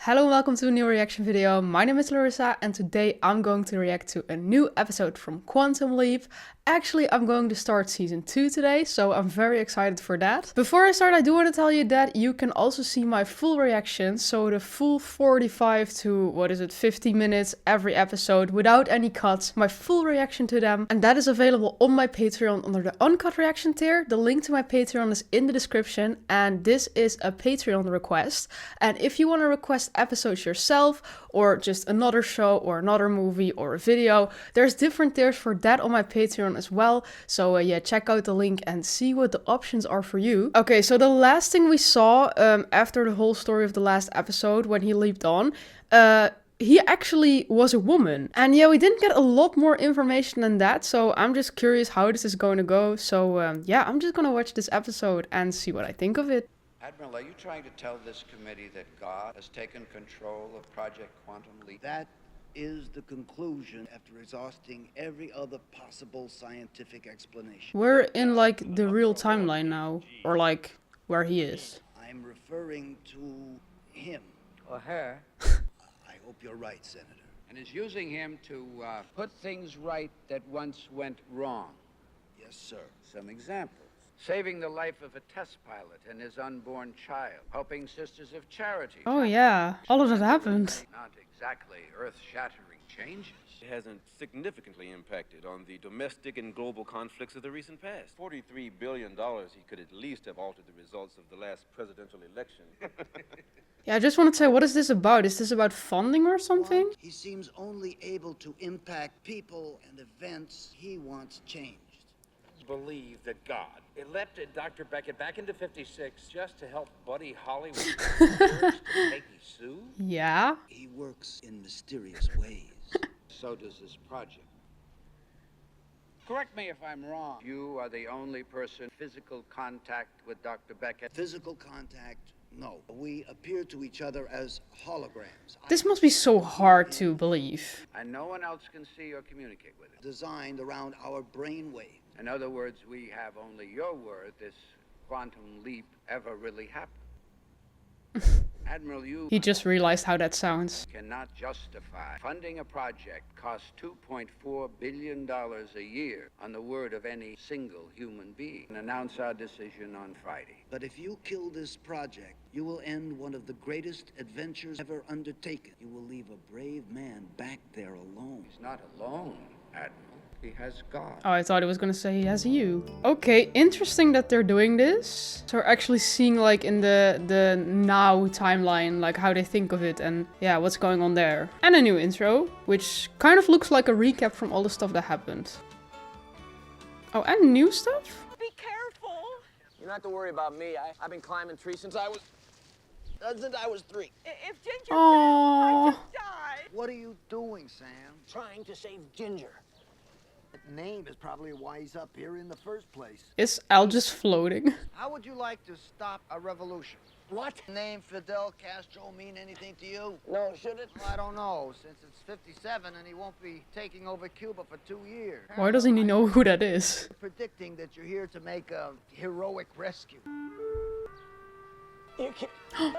Hello and welcome to a new reaction video. My name is Larissa and today I'm going to react to a new episode from Quantum Leap. Actually, I'm going to start season 2 today, so I'm very excited for that. Before I start, I do want to tell you that you can also see my full reaction, so the full 45 to, 50 minutes every episode without any cuts, my full reaction to them. And that is available on my Patreon under the uncut reaction tier. The link to my Patreon is in the description and this is a Patreon request. And if you want to request episodes yourself or just another show or another movie or a video, there's different tiers for that on my Patreon as well. So yeah, check out the link and see what the options are for you. Okay, so the last thing we saw after the whole story of the last episode when he leaped on, he actually was a woman. And yeah, we didn't get a lot more information than that, so I'm just curious how this is going to go. So yeah, I'm just gonna watch this episode and see what I think of it. Admiral, are you trying to tell this committee that God has taken control of Project Quantum Leap? That is the conclusion after exhausting every other possible scientific explanation. We're in like the real timeline now, or like where he is. I'm referring to him. Or her? I hope you're right, Senator. And is using him to put things right that once went wrong. Yes, sir. Some examples. Saving the life of a test pilot and his unborn child. Helping Sisters of Charity. Oh yeah, all of that happened. Not exactly earth-shattering changes. It hasn't significantly impacted on the domestic and global conflicts of the recent past. $43 billion, he could at least have altered the results of the last presidential election. Yeah, I just want to say, what is this about? Is this about funding or something? He seems only able to impact people and events he wants changed. Believe that God elected Dr. Beckett back into 56 just to help Buddy Holly with to Peggy Sue? Yeah. He works in mysterious ways. So does this project. Correct me if I'm wrong. You are the only person in physical contact with Dr. Beckett. Physical contact, no. We appear to each other as holograms. This must be so hard to believe. And no one else can see or communicate with it. Designed around our brain waves. In other words, we have only your word this quantum leap ever really happened. Admiral, He just realized how that sounds. Cannot justify funding a project costs $2.4 billion a year on the word of any single human being and announce our decision on Friday. But if you kill this project, you will end one of the greatest adventures ever undertaken. You will leave a brave man back there alone. He's not alone, Admiral. He has God. Oh, I thought it was gonna say he has you. Okay, interesting that they're doing this. So we're actually seeing like in the now timeline, like how they think of it and yeah, what's going on there. And a new intro, which kind of looks like a recap from all the stuff that happened. Oh, and new stuff? Be careful. You don't have to worry about me. I've been climbing trees since I was 3. If Ginger Aww. fell, I just died. What are you doing, Sam? Trying to save Ginger. That name is probably why he's up here in the first place. Is Al just floating? How would you like to stop a revolution? What? Name Fidel Castro mean anything to you? No, should it? Well, I don't know, since it's 57 and he won't be taking over Cuba for 2 years. Why doesn't he know who that is? Predicting that you're here to make a heroic rescue. You can't.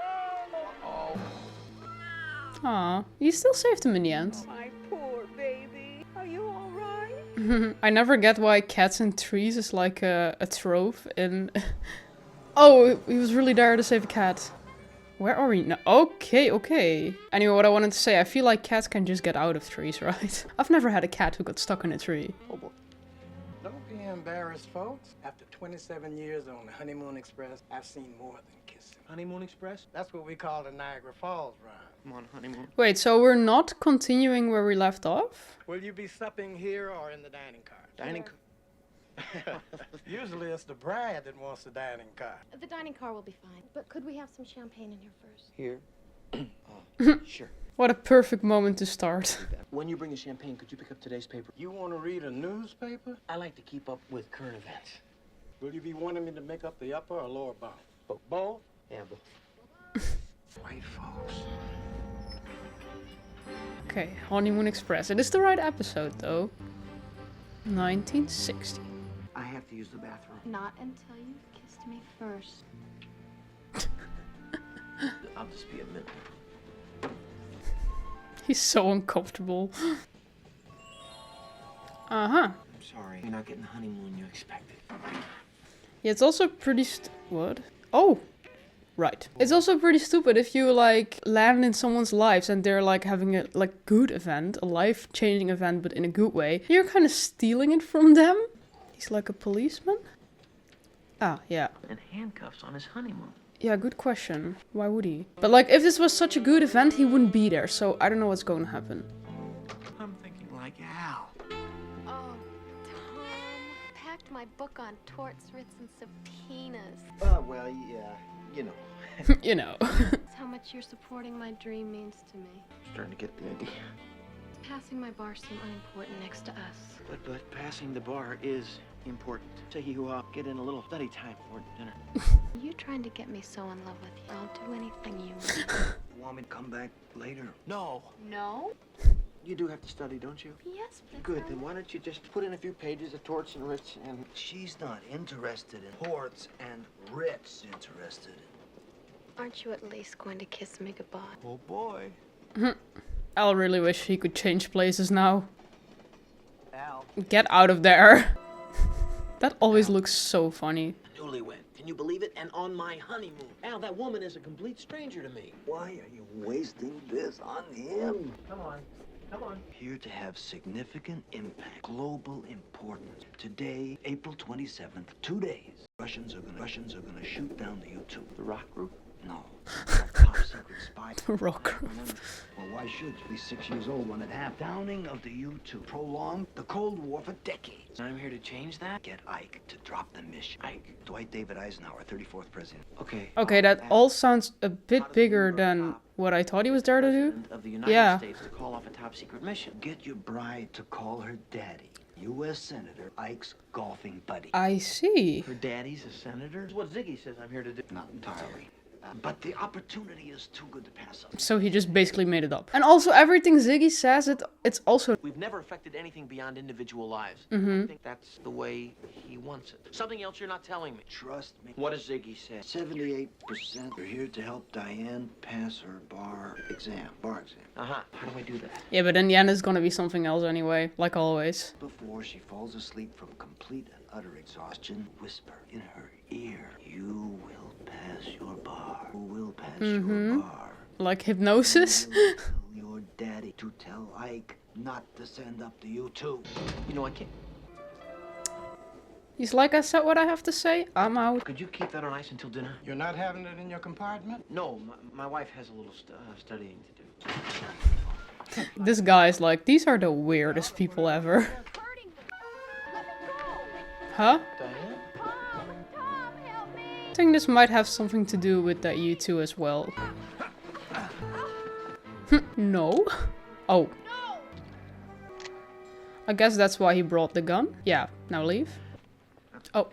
Oh. Aw, you still saved him in the end. My poor baby. Are you all right? I never get why cats in trees is like a trope in... Oh, he was really there to save a cat. Where are we now? Okay. Anyway, what I wanted to say, I feel like cats can just get out of trees, right? I've never had a cat who got stuck in a tree. Oh boy. Don't be embarrassed, folks. After 27 years on the Honeymoon Express, I've seen more than kissing. Honeymoon Express? That's what we call the Niagara Falls ride. I'm on honeymoon. Wait, so we're not continuing where we left off? Will you be supping here or in the dining car? Dining Usually it's the bride that wants the dining car. The dining car will be fine, but could we have some champagne in here first? Here? Sure. What a perfect moment to start. When you bring the champagne, could you pick up today's paper? You want to read a newspaper? I like to keep up with current events. Will you be wanting me to make up the upper or lower bound? Both? Yeah, but... White folks. Okay, Honeymoon Express. It is the right episode, though. 1960. I have to use the bathroom. Not until you've kissed me first. I'll just be a minute. He's so uncomfortable. Uh-huh. I'm sorry. You're not getting the honeymoon you expected. Yeah, it's also pretty what? Oh! Right. It's also pretty stupid if you like land in someone's lives and they're like having a like good event, a life-changing event, but in a good way. You're kind of stealing it from them. He's like a policeman? Ah, yeah. And handcuffs on his honeymoon. Yeah, good question. Why would he? But like, if this was such a good event, he wouldn't be there. So I don't know what's going to happen. I'm thinking like Al. Oh, Tom. Packed my book on torts, writs, and subpoenas. Well, yeah, you know. You know. That's how much you're supporting my dream means to me. Starting to get the idea. Passing my bar seemed unimportant next to us. But passing the bar is important. Say you get in a little study time for dinner. Are you trying to get me so in love with you? I'll do anything you want. You want me to come back later? No. No? You do have to study, don't you? Yes, but Good. Then why don't you just put in a few pages of torts and writs and... She's not interested in torts and writs. Interested in... aren't you at least going to kiss me goodbye? Oh, boy. Al really wish he could change places now. Al. Get out of there. That always looks so funny. Newlywed. Can you believe it? And on my honeymoon. Al, that woman is a complete stranger to me. Why are you wasting this on him? Come on. Come on. Here to have significant impact, global importance. Today, April 27th, 2 days. Russians are gonna shoot down the U-2. The rock group? No. Top secret spy. Rock. Well, why should you be 6 years old when it happened? Downing of the U-2 prolonged the Cold War for decades. I'm here to change that? Get Ike to drop the mission. Ike. Dwight David Eisenhower, 34th president. Okay. Okay, that all sounds a bit bigger than what I thought he was there to do. President of the United Yeah. States to call off a top secret mission. Get your bride to call her daddy. U.S. Senator Ike's golfing buddy. I see. Her daddy's a senator? That's what Ziggy says I'm here to do. Not entirely. But the opportunity is too good to pass up. So he just basically made it up. And also everything Ziggy says, it's also... We've never affected anything beyond individual lives. Mm-hmm. I think that's the way he wants it. Something else you're not telling me. Trust me. What does Ziggy say? 78% are here to help Diane pass her bar exam. Uh-huh. How do I do that? Yeah, but in the end it's gonna be something else anyway, like always. Before she falls asleep from complete and utter exhaustion, whisper in her ear, you will pass your bar. Who will pass your bar? Like hypnosis? You tell your daddy to tell Ike not to send up the U-2. You know, I can't... He's like, I said what I have to say, I'm out. Could you keep that on ice until dinner? You're not having it in your compartment? No, my wife has a little studying to do. This guy's like, these are the weirdest people ever. Huh? Diane? I think this might have something to do with that U2 as well. No? Oh. I guess that's why he brought the gun. Yeah, now leave. Oh.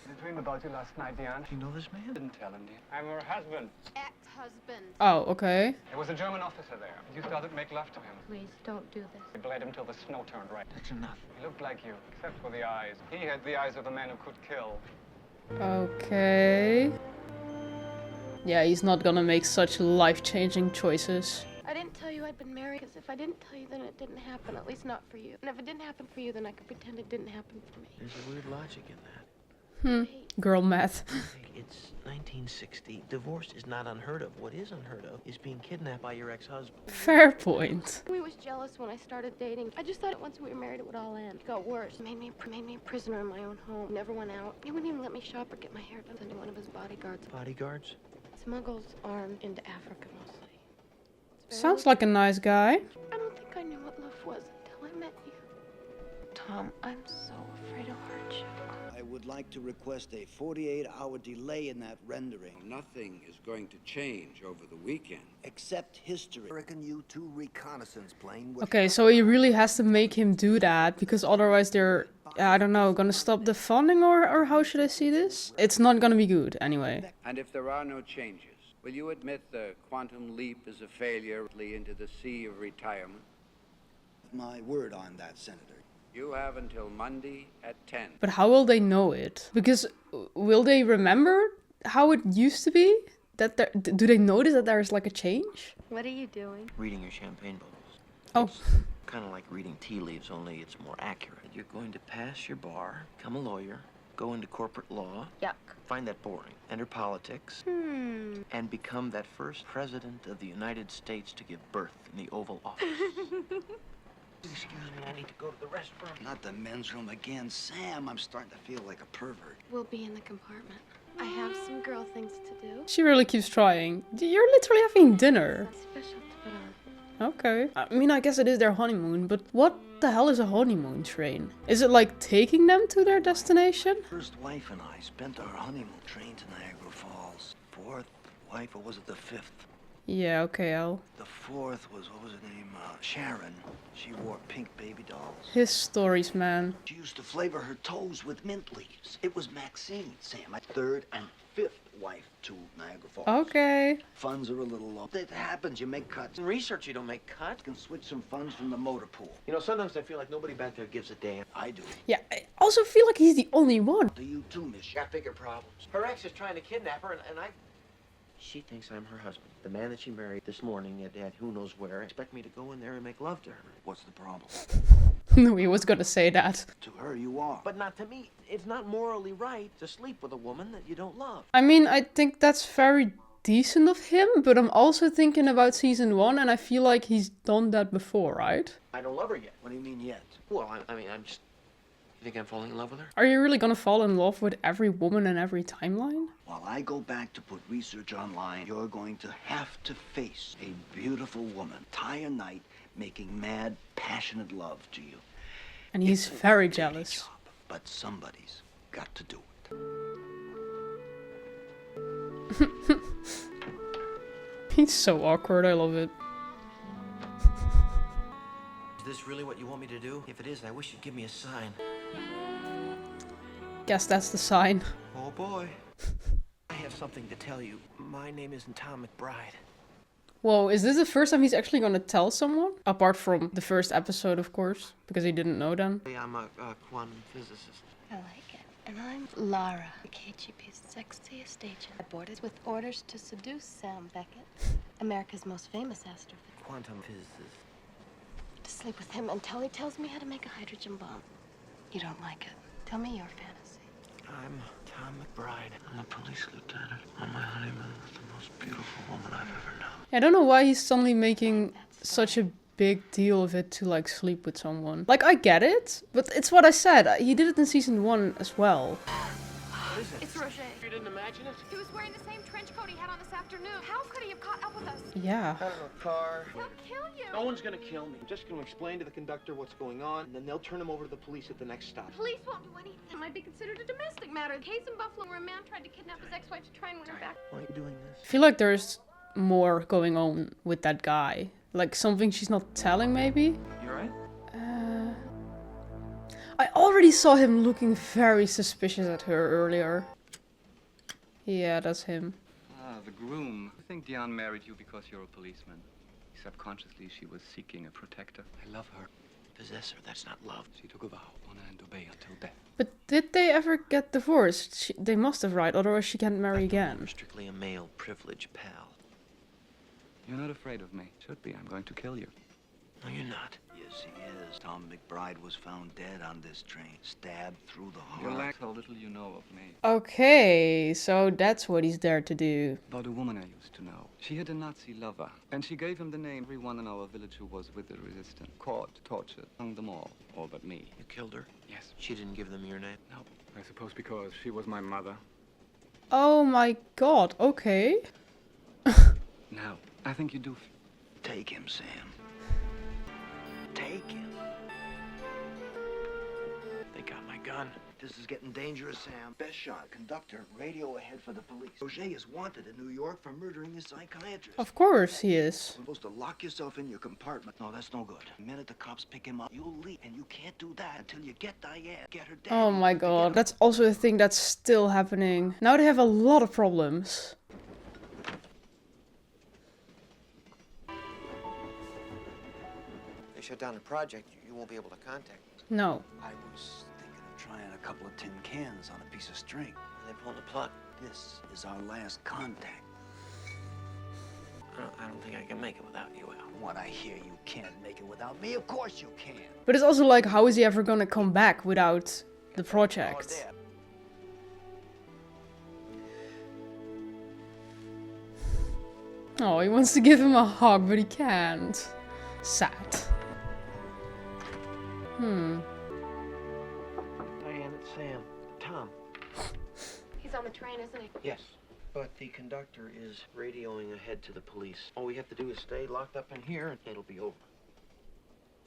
I dreamed about you last night, Diane. You know this man? Didn't tell him, dear. I'm her husband. Ex-husband. Oh, okay. There was a German officer there. You started to make love to him. Please, don't do this. You bled him till the snow turned red. That's enough. He looked like you, except for the eyes. He had the eyes of a man who could kill. Okay. Yeah, he's not gonna make such life-changing choices. I didn't tell you I'd been married, because if I didn't tell you, then it didn't happen, at least not for you. And if it didn't happen for you, then I could pretend it didn't happen for me. There's a weird logic in that. Girl math. It's 1960. Divorce is not unheard of. What is unheard of is being kidnapped by your ex-husband. Fair point. He was jealous when I started dating. I just thought once we were married, it would all end. It got worse. Made me a prisoner in my own home. Never went out. He wouldn't even let me shop or get my hair done under one of his bodyguards. Bodyguards? Smuggles arms into Africa mostly. Sounds like a nice guy. I don't think I knew what love was until I met you. Tom, I'm so afraid of hardship. I would like to request a 48-hour delay in that rendering. Nothing is going to change over the weekend. Except history. American U-2 reconnaissance plane. Okay, so he really has to make him do that, because otherwise they're, I don't know, gonna stop the funding, or how should I see this? It's not gonna be good, anyway. And if there are no changes, will you admit the quantum leap is a failure into the sea of retirement? My word on that, Senator. You have until Monday at 10. But how will they know it? Because will they remember how it used to be? that there... Do they notice that there's like a change? What are you doing? Reading your champagne bubbles. Oh. It's kind of like reading tea leaves, only it's more accurate. You're going to pass your bar, become a lawyer, go into corporate law. Yuck. Find that boring. Enter politics. And become that first president of the United States to give birth in the Oval Office. Excuse me, I need to go to the restroom. Not the men's room again. Sam, I'm starting to feel like a pervert. We'll be in the compartment. I have some girl things to do. She really keeps trying. You're literally having dinner. Special to put on. Okay. I mean, I guess it is their honeymoon, but what the hell is a honeymoon train? Is it like taking them to their destination? First wife and I spent our honeymoon train to Niagara Falls. Fourth wife, or was it the fifth? Yeah, okay, Al. The fourth was, what was her name? Sharon. She wore pink baby dolls. His stories, man. She used to flavor her toes with mint leaves. It was Maxine, Sam. My third and fifth wife to Niagara Falls. Okay. Funds are a little low. It happens, you make cuts. In research, you don't make cuts. You can switch some funds from the motor pool. You know, sometimes I feel like nobody back there gives a damn. I do. Yeah, I also feel like he's the only one. Do you too, Miss? Got bigger problems. Her ex is trying to kidnap her, and I... She thinks I'm her husband. The man that she married this morning at who knows where. Expect me to go in there and make love to her. What's the problem? No, he was gonna say that. To her, you are. But not to me. It's not morally right to sleep with a woman that you don't love. I mean, I think that's very decent of him, but I'm also thinking about season 1, and I feel like he's done that before, right? I don't love her yet. What do you mean yet? Well, I mean, I'm just... You think I'm falling in love with her? Are you really gonna fall in love with every woman in every timeline? While I go back to put research online, you're going to have to face a beautiful woman, entire night, making mad, passionate love to you. And he's very jealous. Job, but somebody's got to do it. He's so awkward, I love it. Is this really what you want me to do? If it is, I wish you'd give me a sign. Guess that's the sign. Oh boy. I have something to tell you. My name isn't Tom McBride. Whoa, is this the first time he's actually gonna tell someone? Apart from the first episode, of course, because he didn't know then. I'm a quantum physicist. I like it. And I'm Lara, the KGB's sexiest agent. Aboard it with orders to seduce Sam Beckett, America's most famous astrophysicist. Quantum physicist. To sleep with him until he tells me how to make a hydrogen bomb. You don't like it. Tell me your fantasy. I'm Tom McBride. I'm a police lieutenant on my honeymoon with the most beautiful woman I've ever known. I don't know why he's suddenly making such a big deal of it to like sleep with someone. Like, I get it, but it's what I said. He did it in season 1 as well. What is it? It's Roger. You didn't imagine it? He was wearing the same trench coat he had on this afternoon. How could he have caught up with us? Yeah. I don't know, car. He'll kill you. No one's gonna kill me. I'm just gonna explain to the conductor what's going on, and then they'll turn him over to the police at the next stop. Police won't do anything. It might be considered a domestic matter. The case in Buffalo where a man tried to kidnap his ex-wife to try and win her back. Why are you doing this? I feel like there's more going on with that guy. Like something she's not telling, maybe? You alright? I already saw him looking very suspicious at her earlier. Yeah, that's him. Ah, the groom. I think Diane married you because you're a policeman. Subconsciously, she was seeking a protector. I love her. Possessor, that's not love. She took a vow, honor and obey until death. But did they ever get divorced? They must have, right? Otherwise she can't marry again. I'm strictly a male privilege pal. You're not afraid of me. Should be. I'm going to kill you. No, you're not. Yes, he is. Tom McBride was found dead on this train, stabbed through the You heart. lack how little you know of me. Okay, so that's what he's there to do. About a woman I used to know. She had a Nazi lover, and she gave him the name everyone in our village who was with the resistance. Caught, tortured, hung them all but me. You killed her? Yes. She didn't give them your name? No. I suppose because she was my mother. Oh my god, okay. No. I think you do. Take him, Sam. Take him. They got my gun. This is getting dangerous, Sam. Best shot, conductor, radio ahead for the police. Roger is wanted in New York for murdering a psychiatrist. Of course he is. You're supposed to lock yourself in your compartment. No, that's no good. The minute the cops pick him up, you'll leave. And you can't do that until you get Diane. Get her down. Oh my god, that's also a thing that's still happening. Now they have a lot of problems. They shut down the project. You won't be able to contact us. No. I was thinking of trying a couple of tin cans on a piece of string. And they pulled the plug. This is our last contact. don't think I can make it without you, Al. What I hear, you can't make it without me. Of course you can. But it's also like, how is he ever gonna come back without the project? Oh, he wants to give him a hug, but he can't. Sad. Diane, it's Sam. Tom. He's on the train, isn't he? Yes. But the conductor is radioing ahead to the police. All we have to do is stay locked up in here and it'll be over.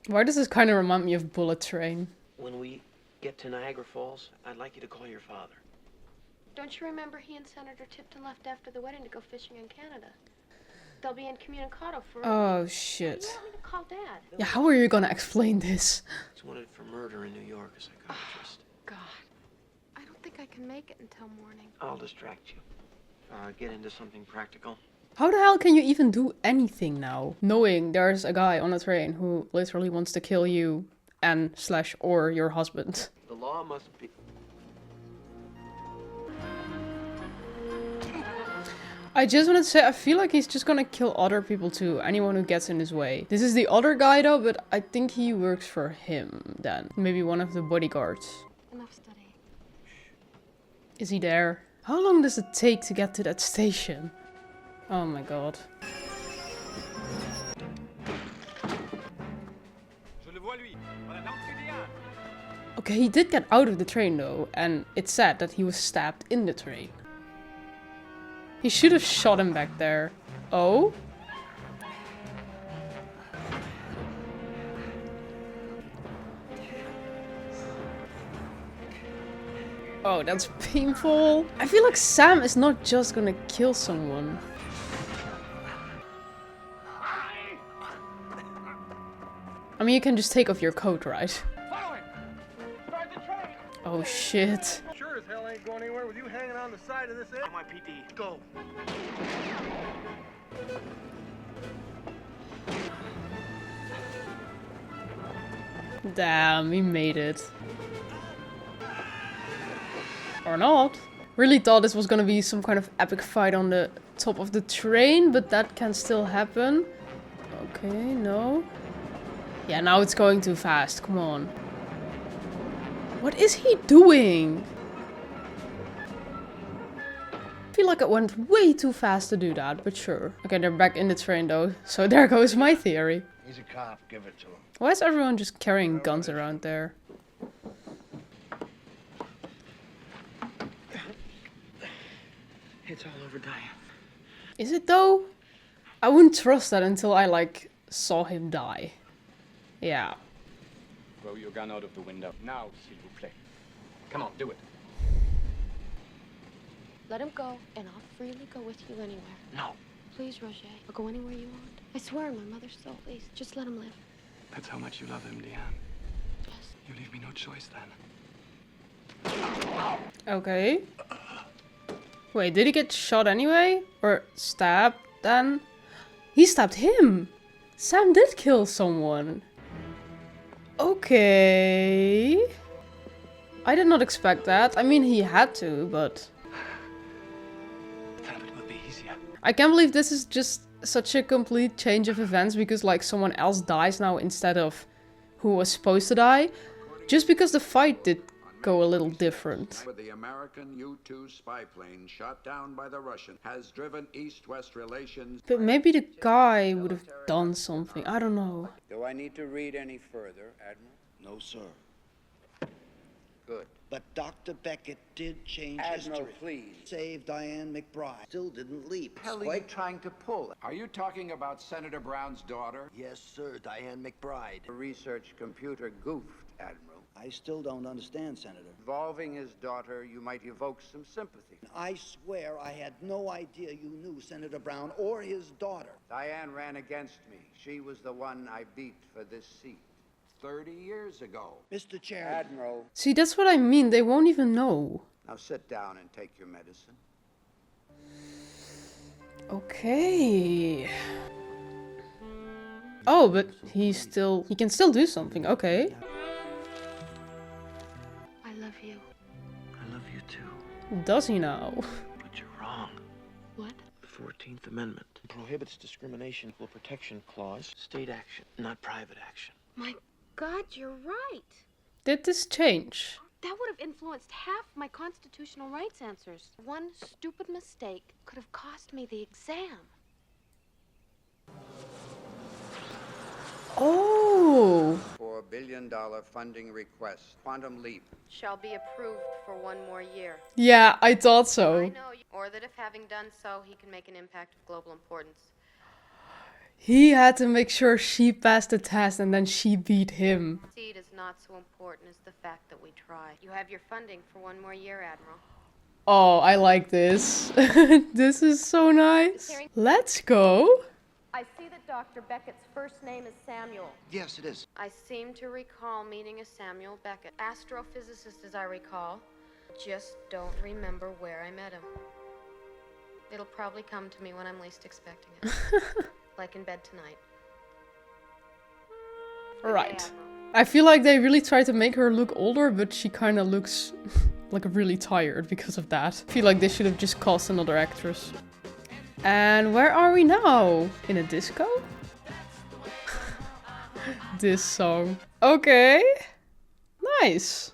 Why does this kind of remind me of Bullet Train? When we get to Niagara Falls, I'd like you to call your father. Don't you remember he and Senator Tipton left after the wedding to go fishing in Canada? They'll be incommunicado for... Oh, shit. You want me to call Dad? Yeah, how are you gonna explain this? He's wanted for murder in New York, a psychiatrist. God. I don't think I can make it until morning. I'll distract you. Get into something practical. How the hell can you even do anything now? Knowing there's a guy on a train who literally wants to kill you and / or your husband. The law must be... I just wanted to say, I feel like he's just gonna kill other people too. Anyone who gets in his way. This is the other guy though, but I think he works for him then. Maybe one of the bodyguards. Enough studying. Is he there? How long does it take to get to that station? Oh my god. Okay, he did get out of the train though, and it's said that he was stabbed in the train. He should have shot him back there. Oh? Oh, that's painful. I feel like Sam is not just gonna kill someone. I mean, you can just take off your coat, right? Oh shit. Sure as hell ain't going anywhere with you hanging on the side of this edge. NYPD, go. Damn, he made it. Or not. Really thought this was gonna be some kind of epic fight on the top of the train, but that can still happen. Okay, no. Yeah, now it's going too fast. Come on. What is he doing? I feel like it went way too fast to do that, but sure. Okay, they're back in the train though, so there goes my theory. He's a cop. Give it to him. Why is everyone just carrying guns around there? It's all over, Diane. Is it though? I wouldn't trust that until I like saw him die. Yeah. Throw your gun out of the window. Now, s'il vous plaît. Come on, do it. Let him go, and I'll freely go with you anywhere. No. Please, Roger. I'll go anywhere you want. I swear on my mother's soul. Please, just let him live. That's how much you love him, Diane. Yes. You leave me no choice then. Okay. Wait, did he get shot anyway? Or stabbed then? He stabbed him! Sam did kill someone. Okay. I did not expect that. I mean, he had to, but... Then it will be easier. I can't believe this is just such a complete change of events because like someone else dies now instead of who was supposed to die. Just because the fight did go a little different. With the American U-2 spy plane shot down by the Russian has driven East-West relations. But maybe the guy would have done something. I don't know. Do I need to read any further, Admiral? No, sir. Good. But Dr. Beckett did change Admiral, history. please. Save Diane McBride. Still didn't leap. What are you trying to pull? Are you talking about Senator Brown's daughter? Yes, sir, Diane McBride. The research computer goofed, Admiral. I still don't understand, Senator. Involving his daughter, you might evoke some sympathy. I swear I had no idea you knew Senator Brown or his daughter. Diane ran against me. She was the one I beat for this seat 30 years ago. Mr. Chair. Admiral. See, that's what I mean. They won't even know. Now sit down and take your medicine. Okay. Oh, but he can still do something. Okay. I love you. I love you too. Does he now? But you're wrong. What? 14 14th Amendment. It prohibits discrimination, equal protection clause, state action, not private action. My God, you're right. Did this change? That would have influenced half my constitutional rights answers. One stupid mistake could have cost me the exam. Oh. $4 billion funding request. Quantum Leap. Shall be approved for 1 more year. Yeah, I thought so. I know, or that if having done so, he can make an impact of global importance. He had to make sure she passed the test and then she beat him. Seed is not so important as the fact that we try. You have your funding for 1 more year, Admiral. Oh, I like this. This is so nice. Let's go. I see that Dr. Beckett's first name is Samuel. Yes, it is. I seem to recall meeting a Samuel Beckett. Astrophysicist, as I recall. Just don't remember where I met him. It'll probably come to me when I'm least expecting it. Like in bed tonight. Right. I feel like they really tried to make her look older, but she kind of looks like really tired because of that. I feel like they should have just cast another actress. And where are we now? In a disco? This song. Okay. Nice.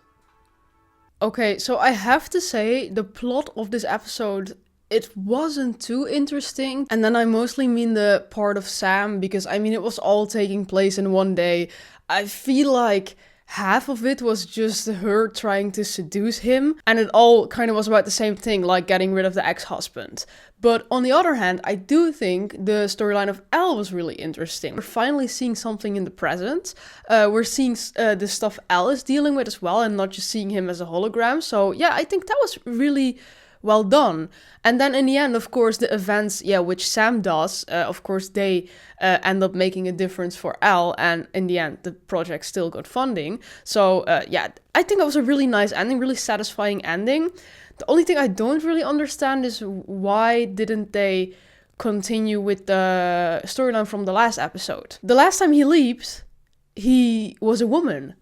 Okay, so I have to say the plot of this episode, it wasn't too interesting. And then I mostly mean the part of Sam, because I mean it was all taking place in one day. I feel like half of it was just her trying to seduce him, and it all kind of was about the same thing, like getting rid of the ex-husband. But on the other hand, I do think the storyline of Elle was really interesting. We're finally seeing something in the present. We're seeing the stuff Elle is dealing with as well, and not just seeing him as a hologram. So yeah, I think that was really well done. And then in the end, of course, the events, which Sam does, of course, they end up making a difference for Elle, and in the end, the project still got funding. So I think that was a really nice ending, really satisfying ending. The only thing I don't really understand is why didn't they continue with the storyline from the last episode? The last time he leaped, he was a woman.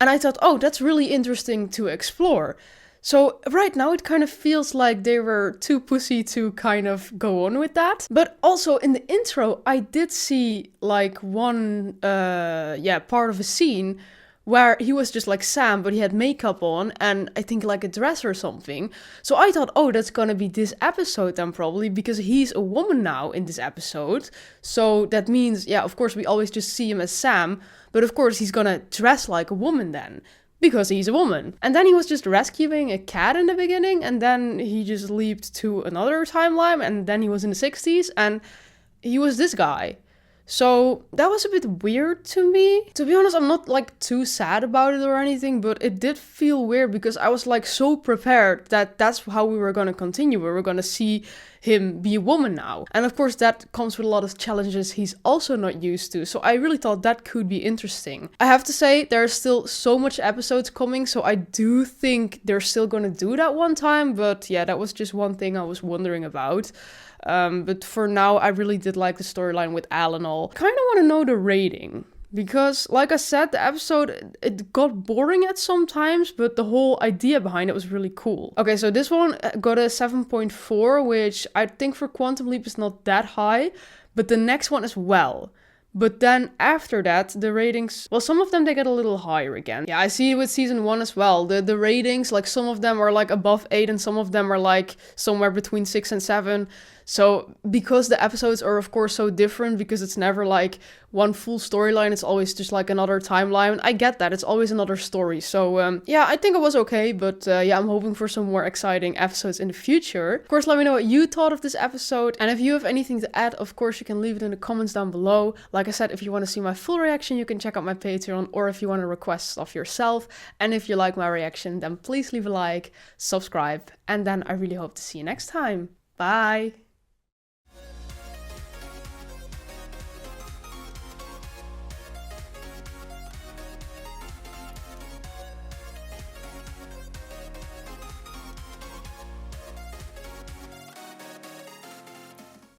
And I thought, oh, that's really interesting to explore. So right now it kind of feels like they were too pussy to kind of go on with that. But also in the intro, I did see like one, part of a scene where he was just like Sam, but he had makeup on and I think like a dress or something. So I thought, oh, that's gonna be this episode then probably, because he's a woman now in this episode. So that means, of course, we always just see him as Sam, but of course he's gonna dress like a woman then, because he's a woman. And then he was just rescuing a cat in the beginning, and then he just leaped to another timeline, and then he was in the 60s, and he was this guy. So that was a bit weird to me. To be honest, I'm not like too sad about it or anything, but it did feel weird because I was like so prepared that that's how we were going to continue. We were going to see him be a woman now. And of course that comes with a lot of challenges he's also not used to. So I really thought that could be interesting. I have to say there's still so much episodes coming, so I do think they're still going to do that one time. But yeah, that was just one thing I was wondering about. But for now, I really did like the storyline with Al and all. Kind of want to know the rating. Because, like I said, the episode, it got boring at some times, but the whole idea behind it was really cool. Okay, so this one got a 7.4, which I think for Quantum Leap is not that high, but the next one as well. But then after that, the ratings, well, some of them, they get a little higher again. Yeah, I see it with season 1 as well. The ratings, like some of them are like above 8 and some of them are like somewhere between 6 and 7. So because the episodes are of course so different, because it's never like one full storyline, it's always just like another timeline. I get that, it's always another story. So I think it was okay, but I'm hoping for some more exciting episodes in the future. Of course, let me know what you thought of this episode. And if you have anything to add, of course, you can leave it in the comments down below. Like I said, if you want to see my full reaction, you can check out my Patreon, or if you want to request stuff yourself. And if you like my reaction, then please leave a like, subscribe, and then I really hope to see you next time. Bye!